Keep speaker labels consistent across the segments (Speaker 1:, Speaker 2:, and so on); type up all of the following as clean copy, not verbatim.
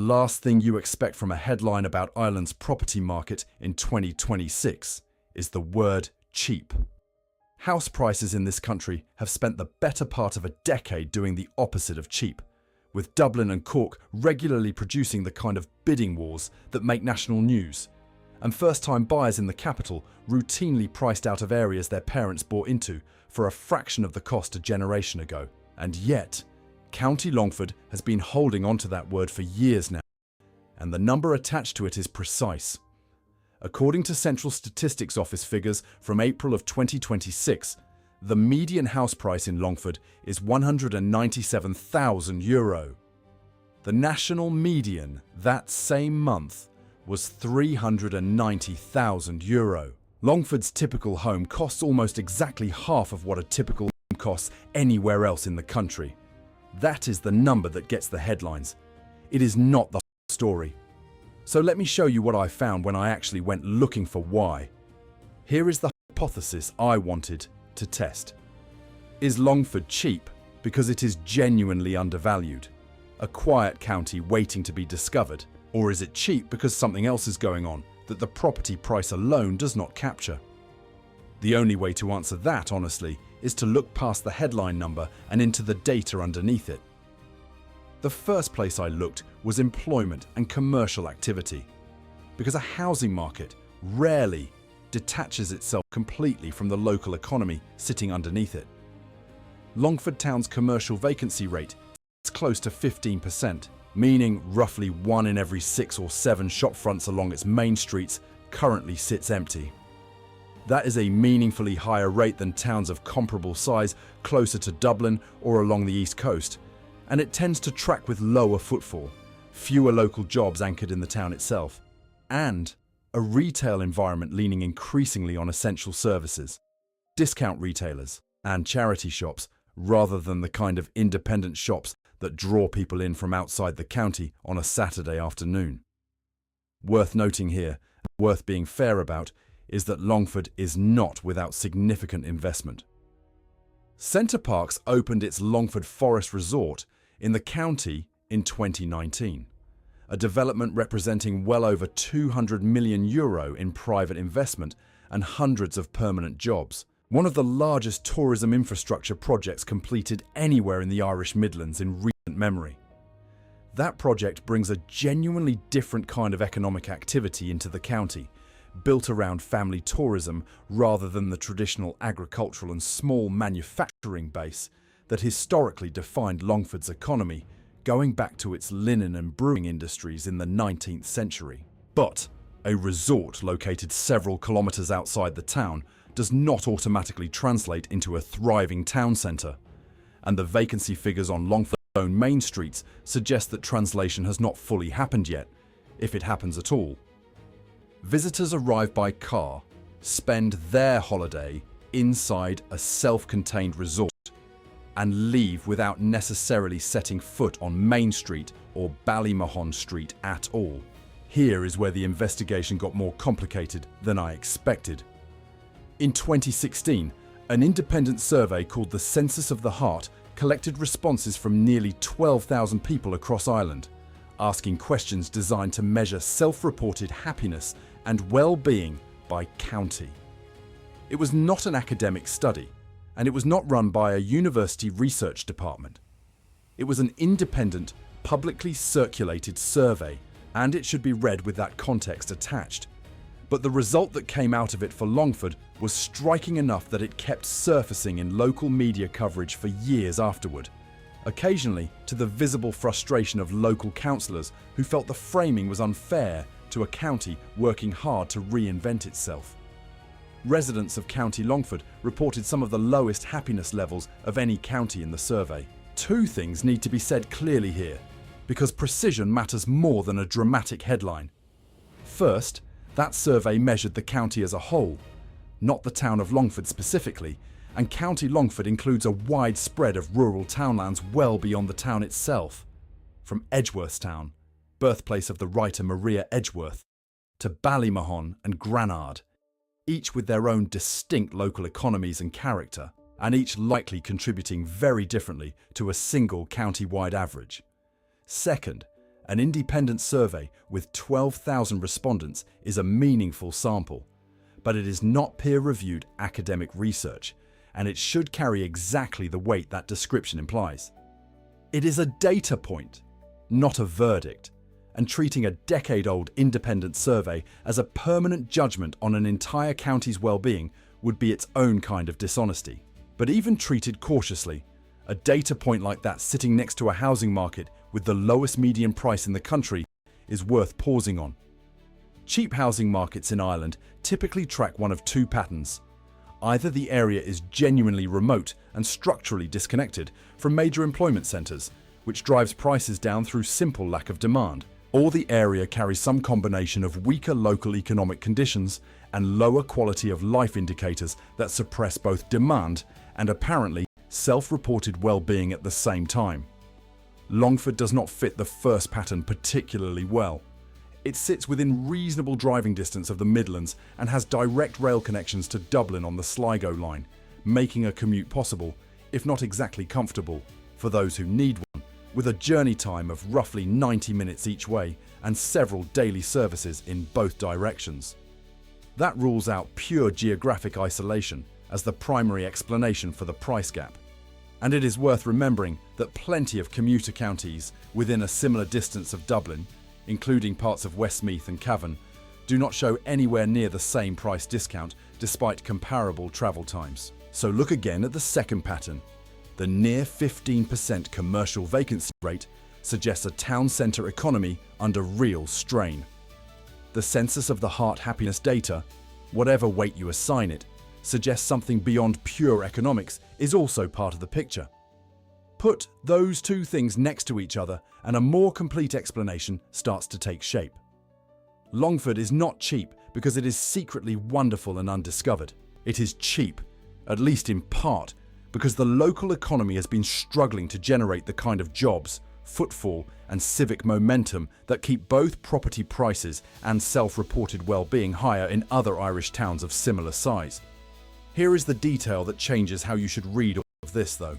Speaker 1: last thing you expect from a headline about Ireland's property market in 2026 is the word cheap. House prices in this country have spent the better part of a decade doing the opposite of cheap, with Dublin and Cork regularly producing the kind of bidding wars that make national news, and first-time buyers in the capital routinely priced out of areas their parents bought into for a fraction of the cost a generation ago. And yet, County Longford has been holding on to that word for years now, and the number attached to it is precise. According to Central Statistics Office figures from April of 2026, the median house price in Longford is €197,000. The national median that same month was €390,000. Longford's typical home costs almost exactly half of what a typical home costs anywhere else in the country. That is the number that gets the headlines. It is not the whole story. So let me show you what I found when I actually went looking for why. Here is the hypothesis I wanted to test. Is Longford cheap because it is genuinely undervalued, a quiet county waiting to be discovered? Or is it cheap because something else is going on that the property price alone does not capture? The only way to answer that, honestly, is to look past the headline number and into the data underneath it. The first place I looked was employment and commercial activity, because a housing market rarely detaches itself completely from the local economy sitting underneath it. Longford Town's commercial vacancy rate is close to 15%, meaning roughly 1 in every 6 or 7 shopfronts along its main streets currently sits empty. That is a meaningfully higher rate than towns of comparable size closer to Dublin or along the East Coast, and it tends to track with lower footfall, fewer local jobs anchored in the town itself, and a retail environment leaning increasingly on essential services, discount retailers, and charity shops, rather than the kind of independent shops that draw people in from outside the county on a Saturday afternoon. Worth noting here, and worth being fair about, is that Longford is not without significant investment. Center Parcs opened its Longford Forest resort in the county in 2019, a development representing well over €200 million in private investment and hundreds of permanent jobs, one of the largest tourism infrastructure projects completed anywhere in the Irish Midlands in recent memory. That project brings a genuinely different kind of economic activity into the county, built around family tourism rather than the traditional agricultural and small manufacturing base that historically defined Longford's economy, going back to its linen and brewing industries in the 19th century. But a resort located several kilometres outside the town does not automatically translate into a thriving town centre, and the vacancy figures on Longford's own main streets suggest that translation has not fully happened yet, if it happens at all. Visitors arrive by car, spend their holiday inside a self-contained resort, and leave without necessarily setting foot on Main Street or Ballymahon Street at all. Here is where the investigation got more complicated than I expected. In 2016, an independent survey called the Census of the Heart collected responses from nearly 12,000 people across Ireland, asking questions designed to measure self-reported happiness and well-being by county. It was not an academic study, and it was not run by a university research department. It was an independent, publicly circulated survey, and it should be read with that context attached. But the result that came out of it for Longford was striking enough that it kept surfacing in local media coverage for years afterward, occasionally to the visible frustration of local councillors who felt the framing was unfair to a county working hard to reinvent itself. Residents of County Longford reported some of the lowest happiness levels of any county in the survey. Two things need to be said clearly here, because precision matters more than a dramatic headline. First, that survey measured the county as a whole, not the town of Longford specifically, and County Longford includes a wide spread of rural townlands well beyond the town itself. From Edgeworthstown, birthplace of the writer Maria Edgeworth, to Ballymahon and Granard, each with their own distinct local economies and character, and each likely contributing very differently to a single county-wide average. Second, An independent survey with 12,000 respondents is a meaningful sample, but it is not peer-reviewed academic research, and it should carry exactly the weight that description implies. It is a data point, not a verdict, and treating a decade-old independent survey as a permanent judgment on an entire county's well-being would be its own kind of dishonesty. But even treated cautiously, a data point like that sitting next to a housing market with the lowest median price in the country is worth pausing on. Cheap housing markets in Ireland typically track one of two patterns. Either the area is genuinely remote and structurally disconnected from major employment centres, which drives prices down through simple lack of demand, or the area carries some combination of weaker local economic conditions and lower quality of life indicators that suppress both demand and apparently self-reported well-being at the same time. Longford does not fit the first pattern particularly well. It sits within reasonable driving distance of the Midlands and has direct rail connections to Dublin on the Sligo line, making a commute possible, if not exactly comfortable, for those who need one, with a journey time of roughly 90 minutes each way and several daily services in both directions. That rules out pure geographic isolation as the primary explanation for the price gap. And it is worth remembering that plenty of commuter counties within a similar distance of Dublin, including parts of Westmeath and Cavan, do not show anywhere near the same price discount despite comparable travel times. So look again at the second pattern. The near 15% commercial vacancy rate suggests a town centre economy under real strain. The Census of the Heart happiness data, whatever weight you assign it, suggests something beyond pure economics is also part of the picture. Put those two things next to each other and a more complete explanation starts to take shape. Longford is not cheap because it is secretly wonderful and undiscovered. It is cheap, at least in part, because the local economy has been struggling to generate the kind of jobs, footfall and civic momentum that keep both property prices and self-reported well-being higher in other Irish towns of similar size. Here is the detail that changes how you should read all of this though.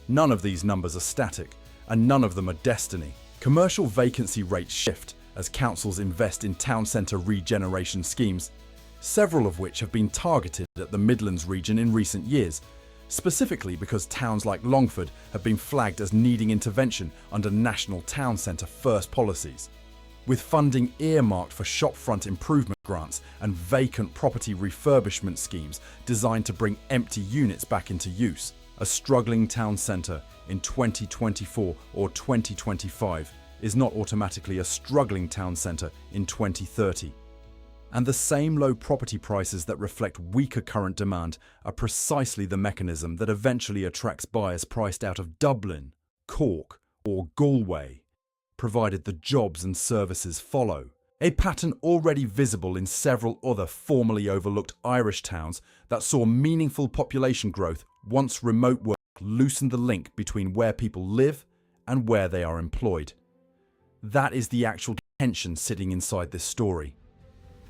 Speaker 1: None of these numbers are static, and none of them are destiny. Commercial vacancy rates shift as councils invest in town centre regeneration schemes, several of which have been targeted at the Midlands region in recent years, specifically because towns like Longford have been flagged as needing intervention under National Town Centre First policies. With funding earmarked for shopfront improvement grants and vacant property refurbishment schemes designed to bring empty units back into use, a struggling town centre in 2024 or 2025 is not automatically a struggling town centre in 2030. And the same low property prices that reflect weaker current demand are precisely the mechanism that eventually attracts buyers priced out of Dublin, Cork or Galway, provided the jobs and services follow. A pattern already visible in several other formerly overlooked Irish towns that saw meaningful population growth once remote work loosened the link between where people live and where they are employed. That is the actual tension sitting inside this story.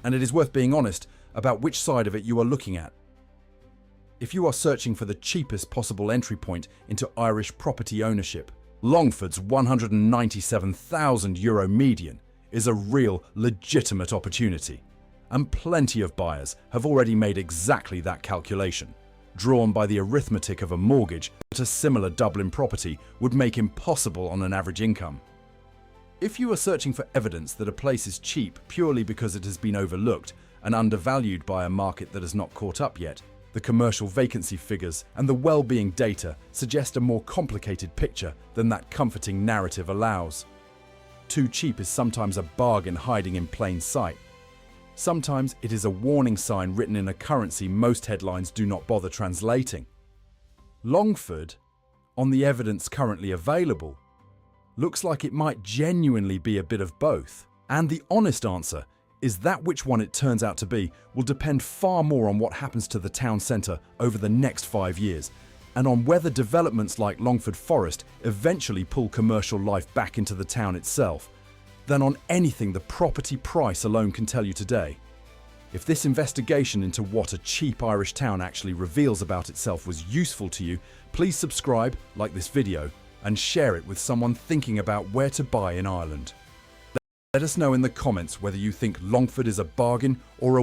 Speaker 1: And it is worth being honest about which side of it you are looking at. If you are searching for the cheapest possible entry point into Irish property ownership, Longford's €197,000 median is a real, legitimate opportunity. And plenty of buyers have already made exactly that calculation, drawn by the arithmetic of a mortgage that a similar Dublin property would make impossible on an average income. If you are searching for evidence that a place is cheap purely because it has been overlooked and undervalued by a market that has not caught up yet, the commercial vacancy figures and the well-being data suggest a more complicated picture than that comforting narrative allows. Too cheap is sometimes a bargain hiding in plain sight. Sometimes it is a warning sign written in a currency most headlines do not bother translating. Longford, on the evidence currently available, looks like it might genuinely be a bit of both. And the honest answer is that which one it turns out to be will depend far more on what happens to the town centre over the next 5 years, and on whether developments like Longford Forest eventually pull commercial life back into the town itself, than on anything the property price alone can tell you today. If this investigation into what a cheap Irish town actually reveals about itself was useful to you, please subscribe, like this video, and share it with someone thinking about where to buy in Ireland. Let us know in the comments whether you think Longford is a bargain or a